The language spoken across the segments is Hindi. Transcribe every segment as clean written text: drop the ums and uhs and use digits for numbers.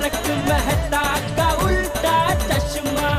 तारक मेहता का उल्टा चश्मा।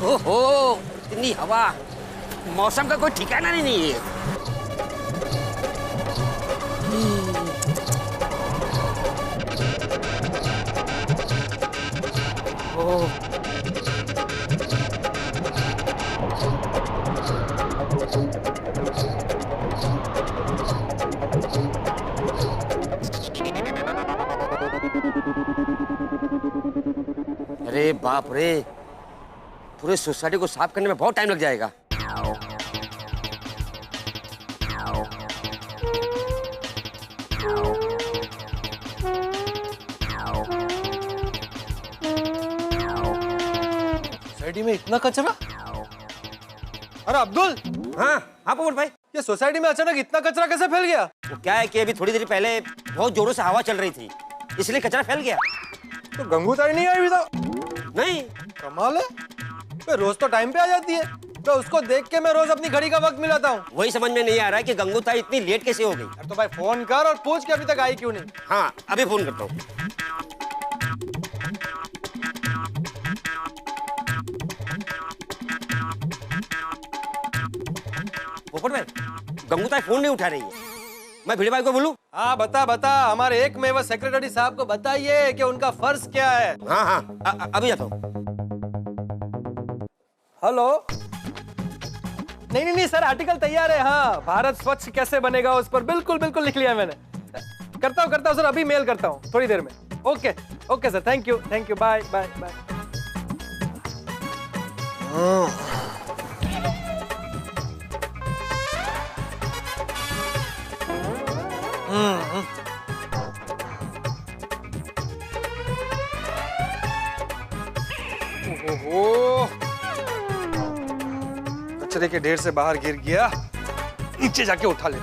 ओहो, इतनी हवा, मौसम का कोई ठिकाना नहीं है। ओह, अरे बाप रे, पूरे सोसाइटी को साफ करने में बहुत टाइम लग जाएगा। सोसाइटी में इतना कचरा? अरे अब्दुल। हाँ हाँ पवन भाई, ये सोसाइटी में अचानक इतना कचरा कैसे फैल गया? तो क्या है कि अभी थोड़ी देर पहले बहुत जोरों से हवा चल रही थी, इसलिए कचरा फैल गया। तो गंगू ताई नहीं आई अभी तक? नहीं। कमाल है, मैं रोज तो टाइम पे आ जाती है, तो उसको देख के मैं रोज अपनी घड़ी का वक्त मिलाता हूँ। वही समझ में नहीं आ रहा है कि गंगू ताई इतनी लेट कैसे हो गई। तो भाई फोन कर और पूछ के अभी तक आई क्यों नहीं। हाँ अभी फोन करता हूँ। पोपट भाई, गंगू ताई फोन नहीं उठा रही है, मैं भिड़े भाई को बोलूं? हाँ बता बता, हमारे एक मेवा सेक्रेटरी साहब को बताइए कि उनका फर्ज क्या है। हाँ हाँ अभी जाता हूँ। हेलो। नहीं सर, आर्टिकल तैयार है। हाँ, भारत स्वच्छ कैसे बनेगा उस पर बिल्कुल बिल्कुल लिख लिया मैंने। करता हूँ सर, अभी मेल करता हूँ थोड़ी देर में। Okay sir, thank you, bye bye bye. ओहो, कचरे के ढेर से बाहर गिर गया, नीचे जाके उठा ले।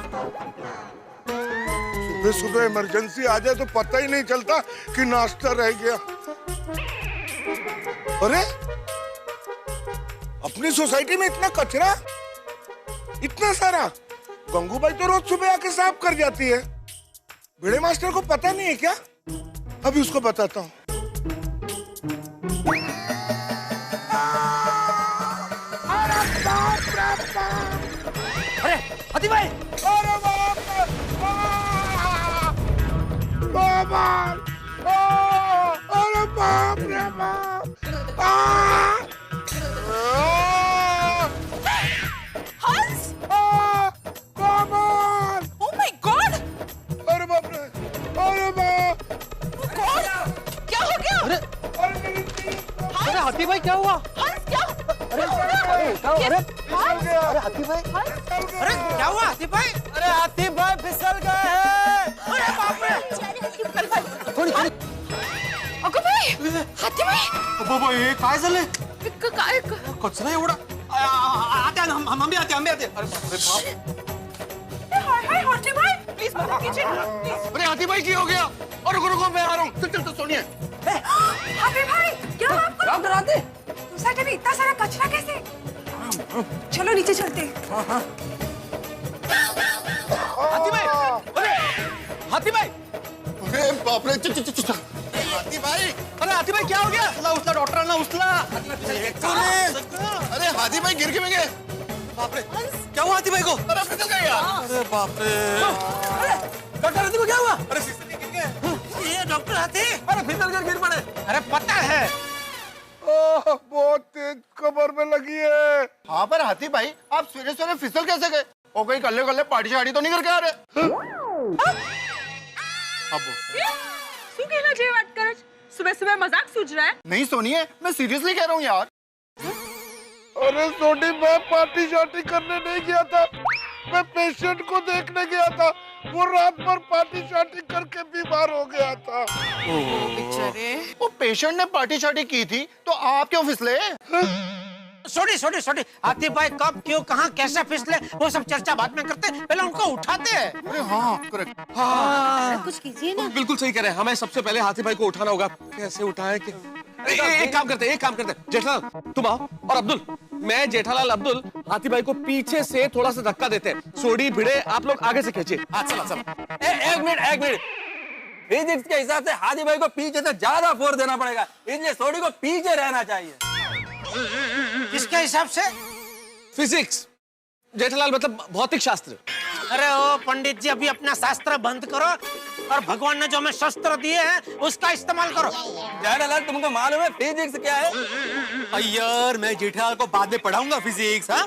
सुबह सुबह इमरजेंसी आ जाए तो पता ही नहीं चलता कि नाश्ता रह गया। अरे अपनी सोसाइटी में इतना कचरा, इतना सारा। गंगूबाई तो रोज सुबह आके साफ कर जाती है, भिड़े मास्टर को पता नहीं है क्या? अभी उसको बताता हूँ। अरे हाथी भाई, अरे बाप रे, अरे बाप रे बाप। हंस! कमाल! Oh my God! अरे बाप रे, अरे बाप! कौन? क्या हो गया? अरे हाथी भाई क्या हुआ? हंस क्या? अरे हाथी भाई, अरे क्या हुआ हाथी भाई? अरे हाथी भाई फिसल गए हैं। अरे बाप रे! थोड़ी अगं बाई, हाथी बाई. बाबा हे काय झालंय? काय कचरा एवढा. आते हम भी आते अरे हाय हाय हाथी भाई, प्लीज मत कीजिए प्लीज. अरे हाथी भाई क्या हो गया? और रुको मैं आ रहा हूँ. चल सोनिया. हाथी भाई क्या हुआ आपको? डॉक्टर आते. सोसाइटी में इतना सारा कचरा कैसे? चलो नीचे चलते. हाथी भाई, अरे हाथी भाई, अरे बाप रे. हाथी भाई, अरे हाथी भाई क्या हो गया? उचला डॉक्टरांना उचला. अरे हाथी भाई गिर के गए. बाप रे, क्या हुआ हाथी भाई को? अरे फिसल गए यार. अरे बाप रे. डॉक्टर हाथी को क्या हुआ? अरे फिसल गिर गए. ये डॉक्टर आते. अरे फिसल कर गिर पड़े. अरे पता है. ओह बहुत तेज कमर में लगी है. हाँ पर हाथी भाई आप सवेरे सवेरे फिसल कैसे गए? और कोई कल्ले कल्ले पार्टी शाड़ी तो नहीं करके आ रहे? શું કેલા જે વાત કરે છે? સુબહ સુબह मजाक सूझ रहा है? नहीं सोनिए, मैं सीरियसली कह रहा हूँ यार. अरे सोनी मैं पार्टी शार्टी करने नहीं गया था. मैं पेशेंट को देखने गया था, वो रात भर पार्टी शार्टी करके बीमार हो गया था। बेचारे, वो पेशेंट ने पार्टी शार्टी की थी तो आप क्यों फिसले? छोटी हाथी भाई कब क्यों कहाँ कैसे फिसले वो सब चर्चा बाद में करते, पहले उनको उठाते हैं। अरे हाँ, करेक्ट। कुछ कीजिए ना। बिल्कुल सही कह रहे हैं, हमें सबसे पहले हाथी भाई को उठाना होगा। कैसे उठाए कि एक काम करते जेठालाल तुम आओ और अब्दुल, मैं जेठालाल अब्दुल हाथी भाई को पीछे से थोड़ा सा धक्का देते हैं। सोडी भिड़े आप लोग आगे से खींचिए। हाँ चला। एक मिनट फिजिक्स के हिसाब से हाथी भाई को पीछे से ज्यादा फोर्स देना पड़ेगा, इसलिए सोडी को पीछे रहना चाहिए। किसके हिसाब से? फिजिक्स जेठालाल मतलब भौतिक शास्त्र। अरे ओ पंडित जी, अभी अपना शास्त्र बंद करो और भगवान ने जो हमें शस्त्र दिए हैं उसका इस्तेमाल करो। जेठालाल तुमको मालूम है फिजिक्स क्या है? यार मैं जेठालाल को बाद में पढ़ाऊंगा फिजिक्स। हाँ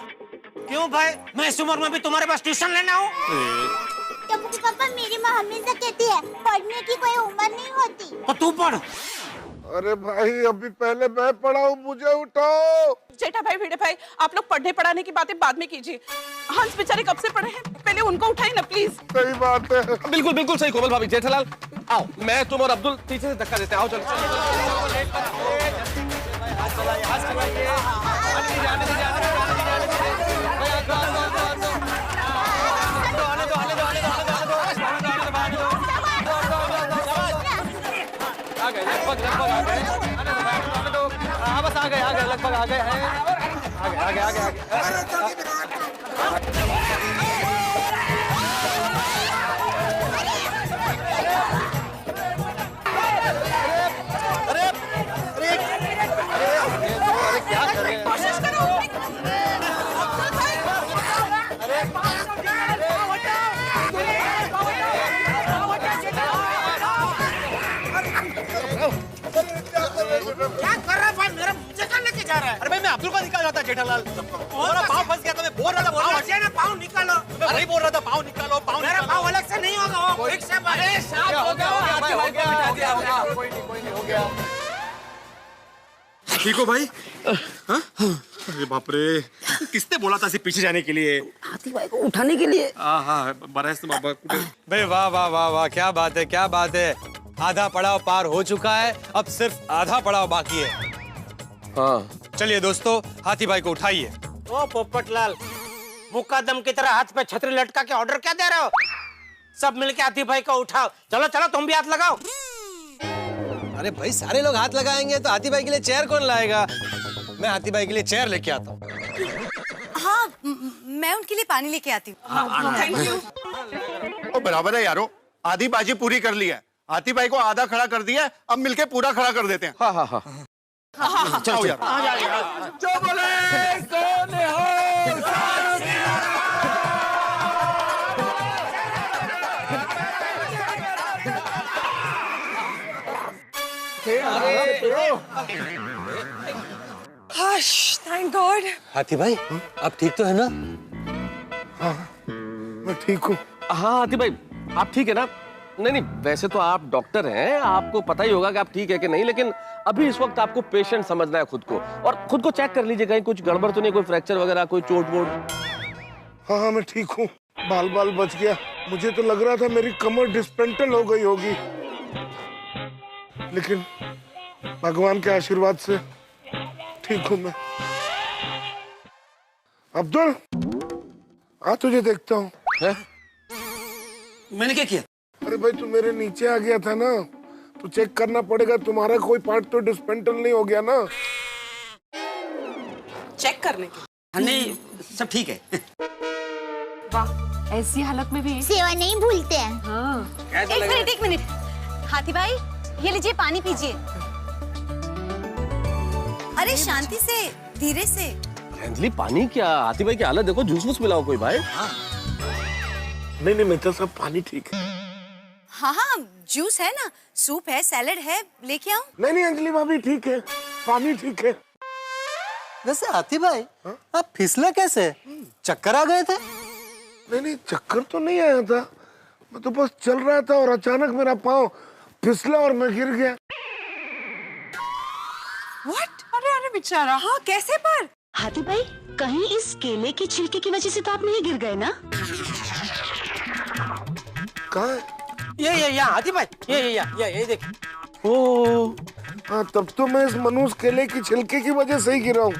क्यों भाई, मैं इस उम्र में भी तुम्हारे पास ट्यूशन लेने आऊं? टप्पू पापा, मेरी माँ हमेशा कहती है पढ़ने की कोई उम्र नहीं होती। तो तू पढ़। अरे भाई अभी पहले मैं पढ़ाऊं, मुझे उठाओ। जेठा भाई, भिड़े भाई, आप लोग पढ़ने पढ़ाने की बातें बाद में कीजिए। हंस बेचारे कब से पढ़े हैं, पहले उनको उठाइए ना प्लीज। सही बात है। बिल्कुल सही कोमल भाभी। जेठालाल आओ, मैं तुम और अब्दुल पीछे से धक्का देते हैं। आओ चलो। बस आ गए लगभग आ गए हैं। आगे। क्या कर रहे हैं? कोशिश करो। क्या कर रहा है भाई, मेरा मुझे कहाँ लेके जा रहा है? अरे भाई मैं अब्दुल को निकाल रहा था जेठालाल। मेरा पाँव फंस गया था, मैं बोल रहा था। पाँव निकालो। मैं वही बोल रहा था, पाँव निकालो। मेरा पाँव अलग से नहीं होगा, वो ठीक से हो गया। ठीक हो भाई? अरे बाप रे, किसने बोला था पीछे जाने के लिए? हाथी भाई को उठाने के लिए। हाँ बरस बाबा। भाई वाह, क्या बात है। आधा पड़ाव पार हो चुका है, अब सिर्फ आधा पड़ाव बाकी है। हाँ चलिए दोस्तों, हाथी भाई को उठाइए। ओ पोपटलाल, मुकदम की तरह हाथ पे छतरी लटका के ऑर्डर क्या दे रहे हो? सब मिलके हाथी भाई को उठाओ। चलो तुम भी हाथ लगाओ। अरे भाई सारे लोग हाथ लगाएंगे तो हाथी भाई के लिए चेयर कौन लाएगा? मैं हाथी भाई के लिए चेयर लेके आता हूँ। हाँ, मैं उनके लिए पानी लेके आती हूँ। Thank you. वो बराबर है यारो, आधी बाजी पूरी कर ली है। हाथी भाई को आधा खड़ा कर दिया, अब मिलके पूरा खड़ा कर देते हैं। हाँ। चलो यार। जो बोले सो निहाल। Thank God. हाथी भाई आप ठीक तो है ना? मैं ठीक हूँ। हाँ हाथी भाई आप ठीक है ना? नहीं वैसे तो आप डॉक्टर हैं, आपको पता ही होगा कि आप ठीक है कि नहीं, लेकिन अभी इस वक्त आपको पेशेंट समझना है खुद को, और खुद को चेक कर लीजिए कहीं कुछ गड़बड़ तो नहीं, कोई फ्रैक्चर वगैरह, कोई चोट वोट। हाँ मैं ठीक हूँ, बाल बच गया। मुझे तो लग रहा था मेरी कमर डिस्पेंटल हो गई होगी, लेकिन भगवान के आशीर्वाद से ठीक हूँ मैं। अब्दुल आ तुझे देखता हूँ। मैंने क्या किया? अरे भाई तू मेरे नीचे आ गया था ना, तो चेक करना पड़ेगा, तुम्हारा कोई पार्ट तो डिस्पेंटल नहीं हो गया ना। चेक करने के। नहीं सब ठीक है। वाह, ऐसी हालत में भी सेवा नहीं भूलते हैं। हाँ। कैसा लग रहा है? एक मिनट हाथी भाई, ये लीजिए पानी पीजिए। अरे शांति से, धीरे से। अंजलि पानी क्या? हाथी भाई की हालत देखो, जूस वूस पिलाओ कोई भाई। नहीं मैं तो सब पानी ठीक है। हाँ, जूस है ना, सूप है, सैलेड है, लेके आऊं? नहीं अंजलि भाभी ठीक है, पानी ठीक है। वैसे हाथी भाई आप फिसले कैसे? चक्कर आ गए थे? नहीं चक्कर तो नहीं आया था, मैं तो बस चल रहा था और अचानक मेरा पाँव फिसला और मैं गिर गया। व्हाट? अरे बेचारा। हाँ, कैसे पर? हाथी भाई, कहीं इस केले के छिलके की वजह से तो आप नहीं गिर गए ना? कहाँ? ये यहाँ हाथी भाई, ये देख। ओ, हाँ, तब तो मैं इस मनूस केले की छिलके की वजह से ही गिरा हूँ।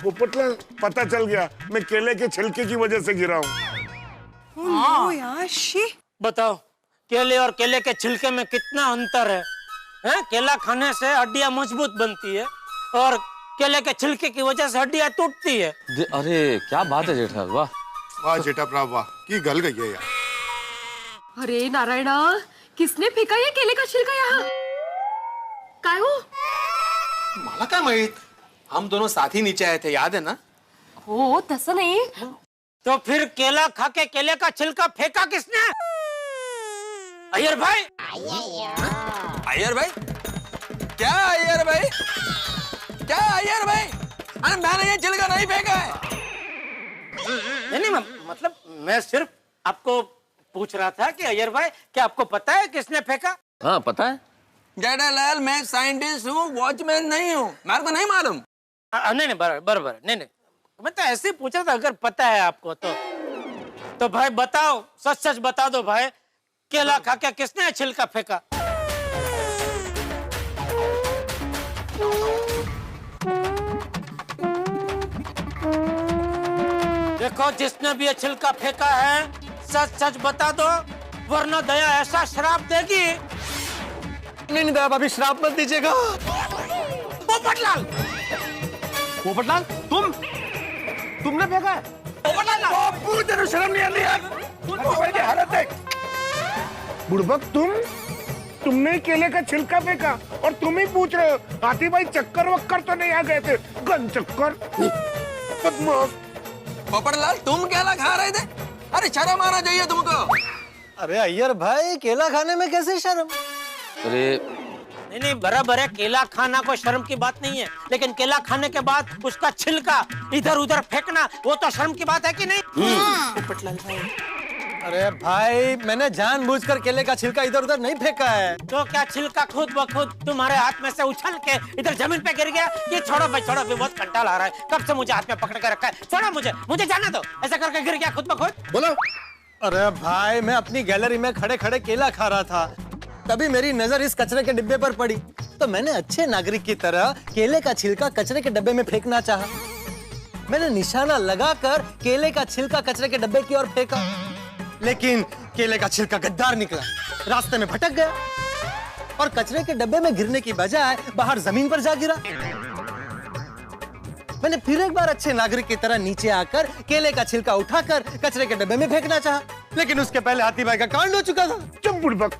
पोपटलाल, पता चल गया, मैं केले के छिलके की वजह से गिरा हूँ। यार शी। बताओ, केले और केले के छिलके में कितना अंतर है? हैं? केला खाने से हड्डियां मजबूत बनती है और केले के छिलके की वजह से हड्डियां टूटती है। अरे क्या बात है जेठा, वाह वाह जेठा प्रभु वाह, की गल गई है यार। अरे नारायणा, किसने फेंका ये केले का छिलका यहाँ? काय हो? मला काय माहित, हम दोनों साथ ही नीचे आए थे, याद है ना? हो तसं नाही। तो फिर केला खा के केले का छिलका फेंका किसने? अय्यर भाई। अय्यर भाई? क्या अय्यर भाई? क्या अय्यर भाई? अरे मैंने ये छिलका नहीं फेंका है। नहीं, मतलब मैं सिर्फ आपको पूछ रहा था कि अय्यर भाई, क्या आपको पता है किसने फेंका? हाँ पता है। जेठालाल, मैं साइंटिस्ट हूँ, वॉचमैन नहीं हूँ, मेरे को नहीं मालूम। नहीं, बराबर, नहीं, मैं तो ऐसे ही पूछा था, अगर पता है आपको तो भाई बताओ, सच बता दो भाई, केला खा के किसने छिलका फेंका? देखो, जिसने भी ये छिलका फेंका है, सच बता दो, वरना दया ऐसा श्राप देगी। नहीं दया भाभी, श्राप मत दीजिएगा। पोपटलाल, तुमने फेंका है? बापू, तेरे शर्म नहीं आती यार? की हालत देख। बुड़बक, तुमने केले का छिलका फेंका और तुम ही पूछ रहे हो हाथी भाई चक्कर वक्कर तो नहीं आ गए थे? गन चक्कर। बदमाश। पोपटलाल, तुम केला खा रहे थे? अरे शर्म आना चाहिए तुमको। अरे अय्यर भाई, केला खाने में कैसे शर्म? अरे नहीं, बराबर है, केला खाना कोई शर्म की बात नहीं है, लेकिन केला खाने के बाद उसका छिलका इधर उधर फेंकना, वो तो शर्म की बात है कि नहीं? पोपटलाल भाई। अरे भाई, मैंने जानबूझकर केले का छिलका इधर उधर नहीं फेंका है। तो क्या छिलका खुद ब खुद तुम्हारे हाथ में से उछल के इधर जमीन पे गिर गया? ये छोड़ो भाई, छोड़ो, अभी बहुत कंटाल आ रहा है, कब से मुझे हाथ में पकड़ के रखा है, छोड़ो मुझे जाने दो। ऐसा करके गिर गया खुद ब खुद? बोलो। अरे भाई, मैं अपनी गैलरी में खड़े खड़े केला खा रहा था, तभी मेरी नजर इस कचरे के डिब्बे पर पड़ी, तो मैंने अच्छे नागरिक की तरह केले का छिलका कचरे के डब्बे में फेंकना चाहा। मैंने निशाना लगाकर केले का छिलका कचरे के डब्बे की ओर फेंका, लेकिन केले का छिलका गद्दार निकला, रास्ते में भटक गया और कचरे के डब्बे में गिरने की बजाय बाहर जमीन पर जा गिरा। मैंने फिर एक बार अच्छे नागरिक की तरह नीचे आकर केले का छिलका उठाकर कचरे के डब्बे में फेंकना चाहा, लेकिन उसके पहले हाथी भाई का कांड हो चुका था। चुप बुड़बक।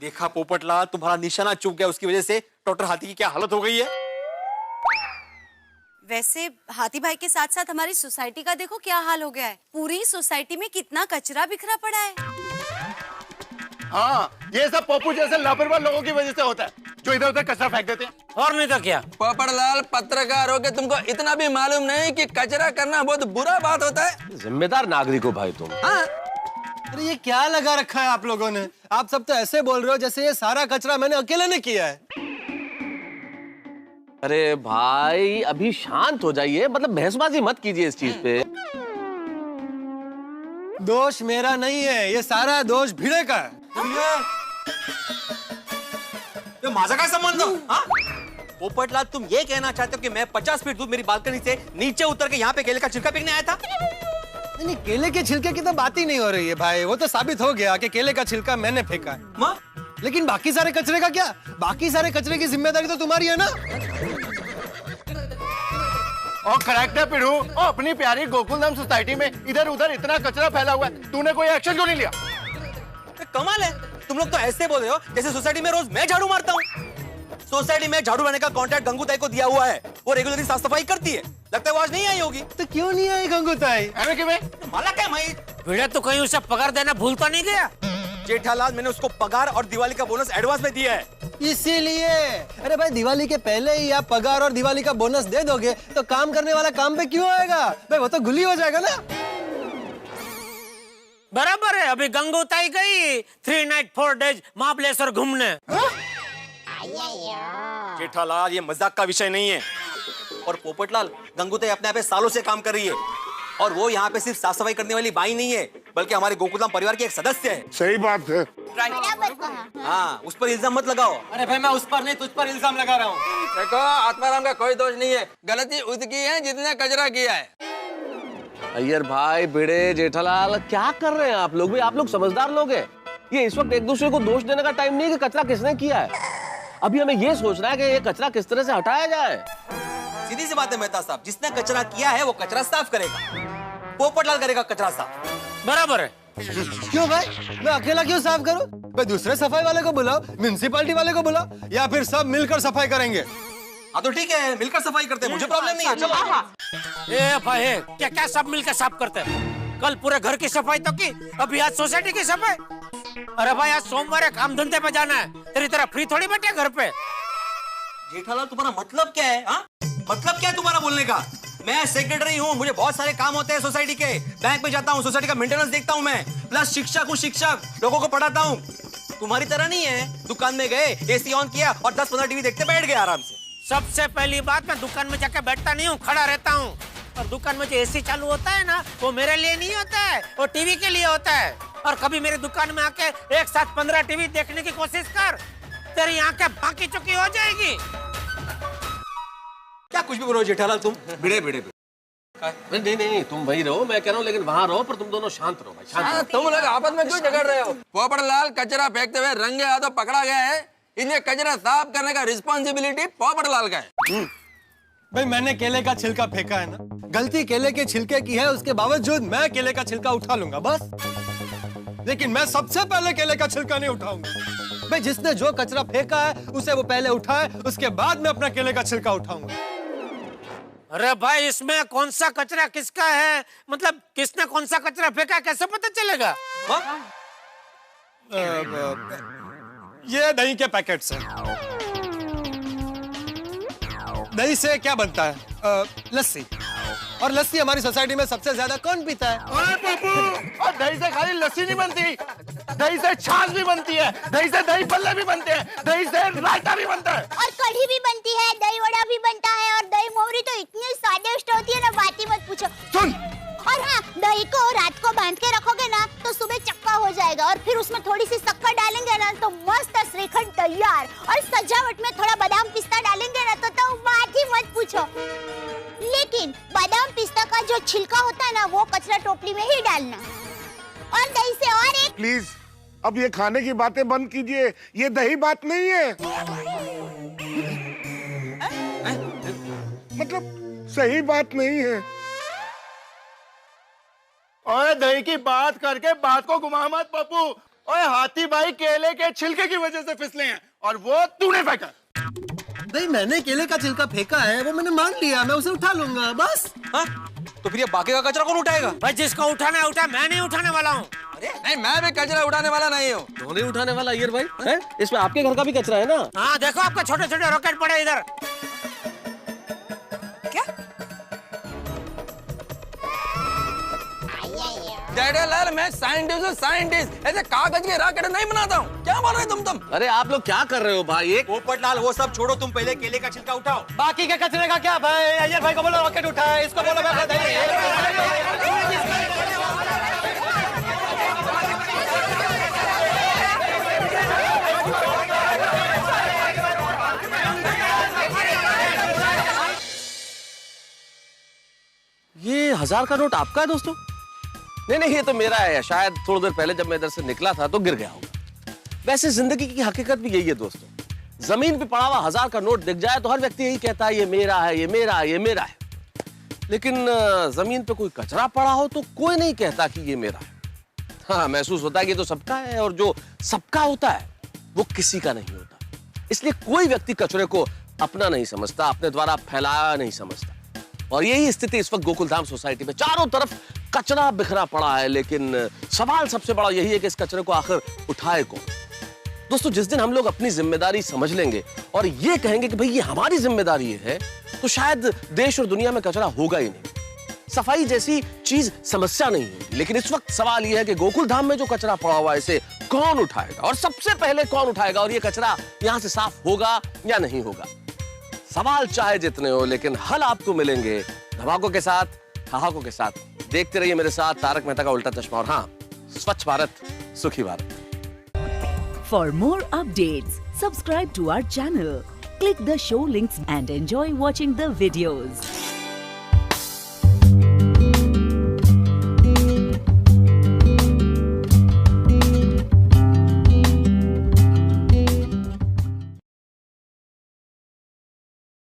देखा पोपटलाल, तुम्हारा निशाना चूक गया, उसकी वजह से डॉक्टर हाथी की क्या हालत हो गई है। वैसे हाथी भाई के साथ साथ हमारी सोसाइटी का देखो क्या हाल हो गया है। पूरी सोसाइटी में कितना कचरा बिखरा पड़ा है। हाँ, ये सब पप्पू जैसे लापरवाह लोगों की वजह से होता है, जो इधर उधर कचरा फेंक देते हैं। और नहीं तो क्या? पोपटलाल, पत्रकार हो के तुमको इतना भी मालूम नहीं कि कचरा करना बहुत बुरा बात होता है? जिम्मेदार नागरिक हो भाई तुम। हाँ? अरे ये क्या लगा रखा है आप लोगों ने? आप सब तो ऐसे बोल रहे हो जैसे ये सारा कचरा मैंने अकेले ने किया है। अरे भाई, अभी शांत हो जाइए, मतलब बहसबाजी मत कीजिए इस चीज पे। दोष मेरा नहीं है, ये सारा दोष भिड़े का है। तो माझा काय संबंध? हाँ? पोपटलाल, तुम ये कहना चाहते हो कि मैं 50 फीट दूर मेरी बालकनी से नीचे उतर के यहाँ पे केले का छिलका फेंकने आया था? नहीं, केले के छिलके की तो बात ही नहीं हो रही है भाई, वो तो साबित हो गया कि केले का छिलका मैंने फेंका है। लेकिन बाकी सारे कचरे का क्या? बाकी सारे कचरे की जिम्मेदारी तो तुम्हारी है ना। और करेक्ट है पिड़ू, और अपनी प्यारी गोकुलधाम सोसाइटी में इधर उधर इतना कचरा फैला हुआ है, तूने कोई एक्शन क्यों नहीं लिया? कमाल है, तुम लोग तो ऐसे बोल रहे हो जैसे सोसाइटी में रोज मैं झाड़ू मारता हूँ। सोसाइटी में झाड़ू लाने का कॉन्ट्रैक्ट गंगूताई को दिया हुआ है, वो रेगुलरली साफ सफाई करती है। लगता है वो आज नहीं आई होगी। तो क्यों नहीं आई गंगूताई? अरे कि माला क्या भाई? भिड़े तो कहीं उसे पगार देना भूल तो नहीं गया? जेठालाल, मैंने उसको पगार और दिवाली का बोनस एडवांस में दिया है। इसीलिए। अरे भाई, दिवाली के पहले ही आप पगार और दिवाली का बोनस दे दोगे तो काम करने वाला काम पे क्यों आएगा भाई? वो तो गुली हो जाएगा ना। बराबर है, अभी गंगूताई गई 3 नाइट 4 डेज महाबलेश्वर घूमने। जेठालाल, ये मजाक का विषय नहीं है। और पोपटलाल, गंगूताई अपने आप सालों से काम कर रही है और वो यहाँ पे सिर्फ साफ सफाई करने वाली बाई नहीं है, बल्कि हमारे गोकुलधाम परिवार की एक सदस्य है। सही बात है। हाँ, उस पर इल्जाम मत लगाओ। अरे भाई मैं उस पर नहीं तुझ पर इल्जाम लगा रहा हूँ। देखो, आत्माराम का कोई दोष नहीं है, गलती उसकी है जिसने कचरा किया है। अय्यर भाई, भिड़े, जेठालाल, क्या कर रहे हैं आप लोग भी? आप लोग समझदार लोग हैं। ये इस वक्त एक दूसरे को दोष देने का टाइम नहीं है कि कचरा किसने किया है। अभी हमें ये सोचना है कि ये कचरा किस तरह से हटाया जाए। सीधी सी बात है मेहता साहब, जिसने कचरा किया है वो कचरा साफ करेगा। पोपटलाल करेगा कचरा साफ। बराबर है। क्यों भाई, मैं अकेला क्यों साफ करूं? भाई दूसरे सफाई वाले को बुलाओ, म्युनिसिपैलिटी वाले को बुलाओ, या फिर सब मिलकर सफाई करेंगे। हाँ तो ठीक है, मिलकर सफाई करते हैं, मुझे प्रॉब्लम नहीं है। चलो। ए भाई, क्या क्या सब मिलकर साफ करते हैं? कल पूरे घर की सफाई तो की, अभी आज सोसाइटी की सफाई। अरे भाई, आज सोमवार है, काम धंधे पे जाना है, तेरी तरह फ्री थोड़ी बैठे घर पे। जेठालाल, तुम्हारा मतलब क्या है? हाँ, मतलब क्या है तुम्हारा बोलने का? मैं सेक्रेटरी हूँ, मुझे बहुत सारे काम होते हैं सोसाइटी के। बैंक में जाता हूँ, सोसाइटी का मेंटेनेंस देखता हूँ मैं, प्लस शिक्षक हूँ, शिक्षक लोगों को पढ़ाता हूँ। तुम्हारी तरह नहीं है, दुकान में गए, एसी ऑन किया और 10-15 टीवी देखते बैठ गए आराम से। सबसे पहली बात, मैं दुकान में जाके बैठता नहीं हूँ, खड़ा रहता हूँ। और दुकान में जो एसी चालू होता है ना, वो मेरे लिए नहीं होता है, वो टीवी के लिए होता है। और कभी मेरी दुकान में आके एक साथ 15 टीवी देखने की कोशिश कर, तेरी आंखें बाकी चुकी हो जाएगी। क्या कुछ भी बोलो जेठालाल तुम? भिड़े भिड़े नहीं नहीं, तुम वही रहो, मैं कह रहा हूँ, लेकिन वहाँ रहो, पर तुम दोनों शांत रहो भाई, शांत रहो। तुम लोग आपस में क्यों झगड़ रहे हो? पोपटलाल कचरा फेंकते हुए रंगे हाथों पकड़ा गया है, इसलिए कचरा साफ करने का रिस्पॉन्सिबिलिटी पोपटलाल का है। भाई मैंने केले का छिलका फेंका है ना, गलती केले के छिलके की है, उसके बावजूद मैं केले का छिलका उठा लूंगा बस। लेकिन मैं सबसे पहले केले का छिलका नहीं उठाऊंगा। भाई जिसने जो कचरा फेंका है उसे वो पहले उठाए, उसके बाद मैं अपना केले का छिलका उठाऊंगा। अरे भाई, इसमें कौन सा कचरा किसका है, मतलब किसने कौन सा कचरा फेंका, कैसे पता चलेगा? ये दही के पैकेट्स हैं। दही से क्या बनता है? लस्सी। और लस्सी हमारी सोसाइटी में सबसे ज्यादा कौन पीता है? ओए बाबू, और दही से खाली लस्सी नहीं बनती, दही से छाछ भी बनती है, दही से दही भल्ले भी बनते हैं, दही से रायता भी बनता है, और कढ़ी भी बनती है, दही वड़ा भी बनता है, और दही मोहरी तो इतनी स्वादिष्ट होती है ना, बात ही मत पूछो। सुन, और हाँ, दही को रात को बांध के रखोगे ना तो सुबह चक्का हो जाएगा, और फिर उसमें थोड़ी सी शक्कर डालेंगे ना तो मस्त श्रीखंड तैयार, और सजावट में थोड़ा बादाम पिस्ता डालेंगे ना तो बात ही मत पूछो। लेकिन बादाम पिस्ता का जो छिलका होता है ना, वो कचरा टोपली में ही डालना। और दही से और एक प्लीज अब ये खाने की बातें बंद कीजिए, ये दही बात नहीं है। मतलब सही बात नहीं है। ओए दही की बात करके बात को घुमा मत पप्पू। ओए हाथी भाई केले के छिलके की वजह से फिसले हैं, और वो तूने फेंका। नहीं, मैंने केले का छिलका फेंका है, वो मैंने मान लिया, मैं उसे उठा लूंगा बस। हाँ? तो फिर ये बाकी का कचरा कौन उठाएगा? भाई जिसको उठाना है उठा, मैं नहीं उठाने वाला हूँ। नहीं, मैं भी कचरा उठाने वाला नहीं हूँ। नहीं उठाने वाला अय्यर भाई है? इसमें आपके घर का भी कचरा है ना? हाँ देखो, आपके छोटे छोटे रॉकेट पड़े इधर। जेठालाल, मैं साइंटिस्ट हूँ, साइंटिस्ट। ऐसे कागज के रॉकेट नहीं बनाता हूँ। क्या बोल रहे तुम? अरे आप लोग क्या कर रहे हो भाई? एक पोपटलाल, वो सब छोड़ो, तुम पहले केले का छिलका उठाओ। बाकी के कचरे का क्या भाई? अय्यर भाई को बोलो रॉकेट उठाए, इसको बोलो मैं ये 1000 का नोट आपका है दोस्तों? नहीं, ये तो मेरा है। शायद थोड़ी देर पहले जब मैं इधर से निकला था तो गिर गया होगा। वैसे जिंदगी की हकीकत भी यही है दोस्तों। जमीन पे पड़ा हुआ 1000 का नोट दिख जाए तो हर व्यक्ति यही कहता है, ये मेरा है, ये मेरा है, ये मेरा है। लेकिन जमीन पे कोई कचरा पड़ा हो तो कोई नहीं कहता कि ये मेरा है। हाँ, महसूस होता है कि तो सबका है, और जो सबका होता है वो किसी का नहीं होता। इसलिए कोई व्यक्ति कचरे को अपना नहीं समझता, अपने द्वारा फैलाया नहीं समझता। और यही स्थिति इस वक्त गोकुलधाम सोसाइटी में चारों तरफ कचरा बिखरा पड़ा है। लेकिन सवाल सबसे बड़ा यही है कि इस कचरे को आखिर उठाए कौन? दोस्तों, जिस दिन हम लोग अपनी जिम्मेदारी समझ लेंगे और ये कहेंगे कि भाई ये हमारी जिम्मेदारी है, तो शायद देश और दुनिया में कचरा होगा ही नहीं। सफाई जैसी चीज समस्या नहीं है। लेकिन इस वक्त सवाल यह है कि गोकुल धाम में जो कचरा पड़ा हुआ है इसे कौन उठाएगा, और सबसे पहले कौन उठाएगा, और ये कचरा यहां से साफ होगा या नहीं होगा। सवाल चाहे जितने हो, लेकिन हल आपको मिलेंगे धमाकों के साथ, ठहाकों के साथ। देखते रहिए मेरे साथ तारक मेहता का उल्टा चश्मा, और हाँ, स्वच्छ भारत सुखी Bharat. For more updates, subscribe to our channel, click the show links and enjoy watching the videos.